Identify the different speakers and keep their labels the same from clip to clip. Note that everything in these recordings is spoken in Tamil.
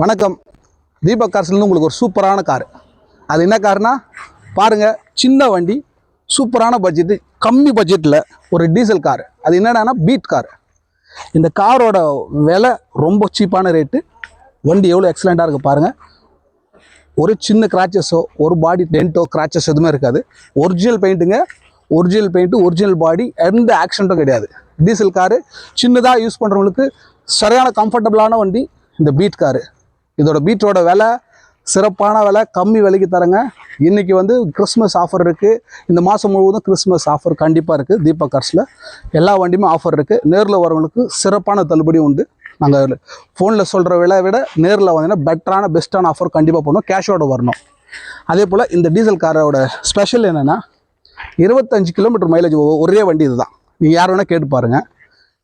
Speaker 1: வணக்கம். தீபக் கார்ஸ்லேருந்து உங்களுக்கு ஒரு சூப்பரான கார். அது என்ன காருனா பாருங்கள், சின்ன வண்டி, சூப்பரான பட்ஜெட்டு, கம்மி பட்ஜெட்டில் ஒரு டீசல் கார். அது என்னடானா பீட் கார். இந்த காரோட விலை ரொம்ப சீப்பான ரேட்டு. வண்டி எவ்வளோ எக்ஸலண்ட்டாக இருக்குது பாருங்கள். ஒரு சின்ன கிராச்சஸோ ஒரு பாடி டென்ட்டோ கிராச்சஸ் எதுவுமே இருக்காது. ஒரிஜினல் பெயிண்ட்டுங்க, ஒரிஜினல் பெயிண்ட்டு, ஒரிஜினல் பாடி, எந்த ஆக்சிடென்ட்டும் கிடையாது. டீசல் காரு சின்னதாக யூஸ் பண்ணுறவங்களுக்கு சரியான கம்ஃபர்டபுளான வண்டி இந்த பீட் காரு. இதோட பீட்டோட விலை சிறப்பான விலை, கம்மி விலைக்கு தரங்க. இன்றைக்கி கிறிஸ்மஸ் ஆஃபர் இருக்குது. இந்த மாதம் முழுவதும் கிறிஸ்மஸ் ஆஃபர் கண்டிப்பாக இருக்குது. தீபக் கார்ஸில் எல்லா வண்டியுமே ஆஃபர் இருக்குது. நேரில் வரவங்களுக்கு சிறப்பான தள்ளுபடி உண்டு. நாங்கள் ஃபோனில் சொல்கிற விலை விட நேரில் வந்தீங்கன்னா பெட்டரான பெஸ்ட்டான ஆஃபர் கண்டிப்பாக பண்ணணும். கேஷோடு வரணும். அதே போல் இந்த டீசல் காரோட ஸ்பெஷல் என்னென்னா 25 கிலோமீட்டர் மைலேஜ் ஒரே வண்டி. இது தான் நீங்கள் யார் வேணால் கேட்டு பாருங்கள்.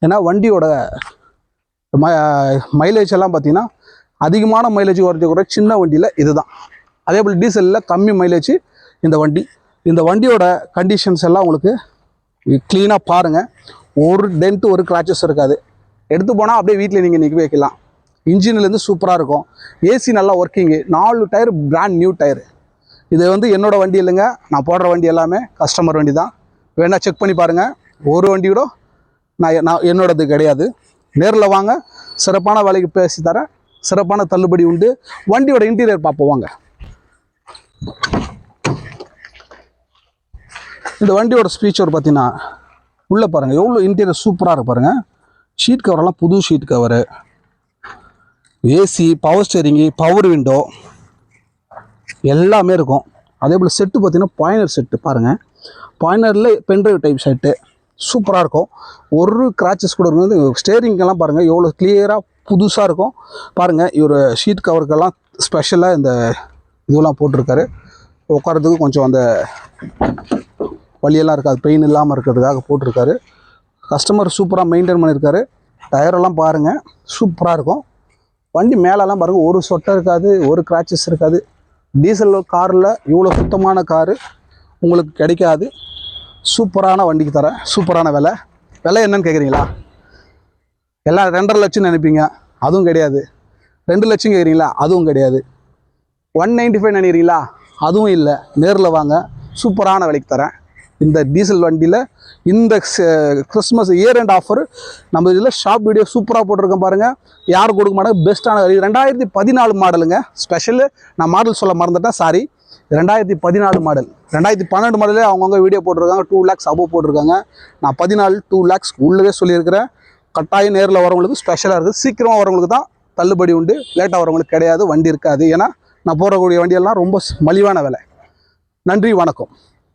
Speaker 1: ஏன்னா வண்டியோட மைலேஜ் எல்லாம் பார்த்தீங்கன்னா அதிகமான மைலேஜ் வரக்கூடிய சின்ன வண்டியில் இது தான். அதே போல் டீசலில் கம்மி மைலேஜ் இந்த வண்டி. இந்த வண்டியோட கண்டிஷன்ஸ் எல்லாம் உங்களுக்கு க்ளீனாக பாருங்கள். ஒரு டென்ட்டு ஒரு கிராச்சஸ் இருக்காது. எடுத்து போனால் அப்படியே வீட்டில் நீங்கள் நிற்க வைக்கலாம். இன்ஜின்லேருந்து சூப்பராக இருக்கும். ஏசி நல்லா working. 4 tyre brand new tyre. இது என்னோடய வண்டி இல்லைங்க. நான் போடுற வண்டி எல்லாமே கஸ்டமர் வண்டி தான். வேணால் செக் பண்ணி பாருங்கள். ஒரு வண்டி கூட நான் என்னோடது கிடையாது. நேரில் வாங்க, சிறப்பான விலைக்கு பேசி தரேன். சிறப்பான தள்ளுபடி உண்டு. வண்டியோட இன்டீரியர் பார்ப்போம் வாங்க. இந்த வண்டியோட ஸ்பீச்சர் பார்த்தீங்கன்னா உள்ளே பாருங்கள் எவ்வளோ இன்டீரியர் சூப்பராக இருக்கு பாருங்கள். ஷீட் கவரெல்லாம் புது sheet cover, AC, power steering, power window எல்லாமே இருக்கும். அதே போல் செட்டு பார்த்தீங்கன்னா பாயினர் செட்டு பாருங்கள். பாயினரில் பென்ட்ரைவ் டைப் செட்டு சூப்பராக இருக்கும். ஒரு கிராச்சஸ் கூட இருக்கும். ஸ்டேரிங்கெல்லாம் பாருங்கள் எவ்வளோ கிளியராக புதுசாக இருக்கும் பாருங்கள். இவர் ஷீட் கவருக்கெல்லாம் ஸ்பெஷலாக இந்த இதெல்லாம் போட்டிருக்காரு. உட்காரத்துக்கு கொஞ்சம் அந்த வழியெல்லாம் இருக்காது, பெயின் இல்லாமல் இருக்கிறதுக்காக போட்டிருக்காரு. கஸ்டமர் சூப்பராக மெயின்டைன் பண்ணியிருக்காரு. டயரெல்லாம் பாருங்கள் சூப்பராக இருக்கும். வண்டி மேலெல்லாம் பாருங்கள் ஒரு சொட்டை இருக்காது, ஒரு கிராச்சஸ் இருக்காது. டீசல் காரில் இவ்வளோ சுத்தமான காரு உங்களுக்கு கிடைக்காது. சூப்பரான வண்டிக்கு தரேன். சூப்பரான விலை. விலை என்னன்னு கேட்குறீங்களா? எல்லாம் 2.5 லட்சம் நினைப்பீங்க, அதுவும் கிடையாது. 2 லட்சம் கேட்குறீங்களா? அதுவும் கிடையாது. 195 நினைக்கிறீங்களா? அதுவும் இல்லை. நேரில் வாங்க, சூப்பரான விலைக்கு தரேன். இந்த டீசல் வண்டியில் இந்த கிறிஸ்மஸ் இயர் எண்ட் ஆஃபர் நம்ம இதில் ஷாப் வீடியோ சூப்பராக போட்டிருக்கேன் பாருங்கள். யாரும் கொடுக்க மாட்டாங்க. பெஸ்ட்டான 2014 மாடலுங்க. ஸ்பெஷலு நான் மாடல் சொல்ல மறந்துட்டேன், சாரி. 2014 மாடல். 2012 மாடலே அவங்கவுங்க வீடியோ போட்டிருக்காங்க. 2 lakhs அபோவ் போட்டிருக்காங்க. நான் 14 2 lakhs உள்ளவே சொல்லியிருக்கிறேன். கட்டாயம் நேரில் வரவங்களுக்கு ஸ்பெஷலாக இருக்குது. சீக்கிரமாக வரவங்களுக்கு தான் தள்ளுபடி உண்டு. லேட்டாக வரவங்களுக்கு கிடையாது, வண்டி இருக்காது. ஏன்னா நான் போடக்கூடிய வண்டியெல்லாம் ரொம்ப மலிவான விலை. நன்றி, வணக்கம்.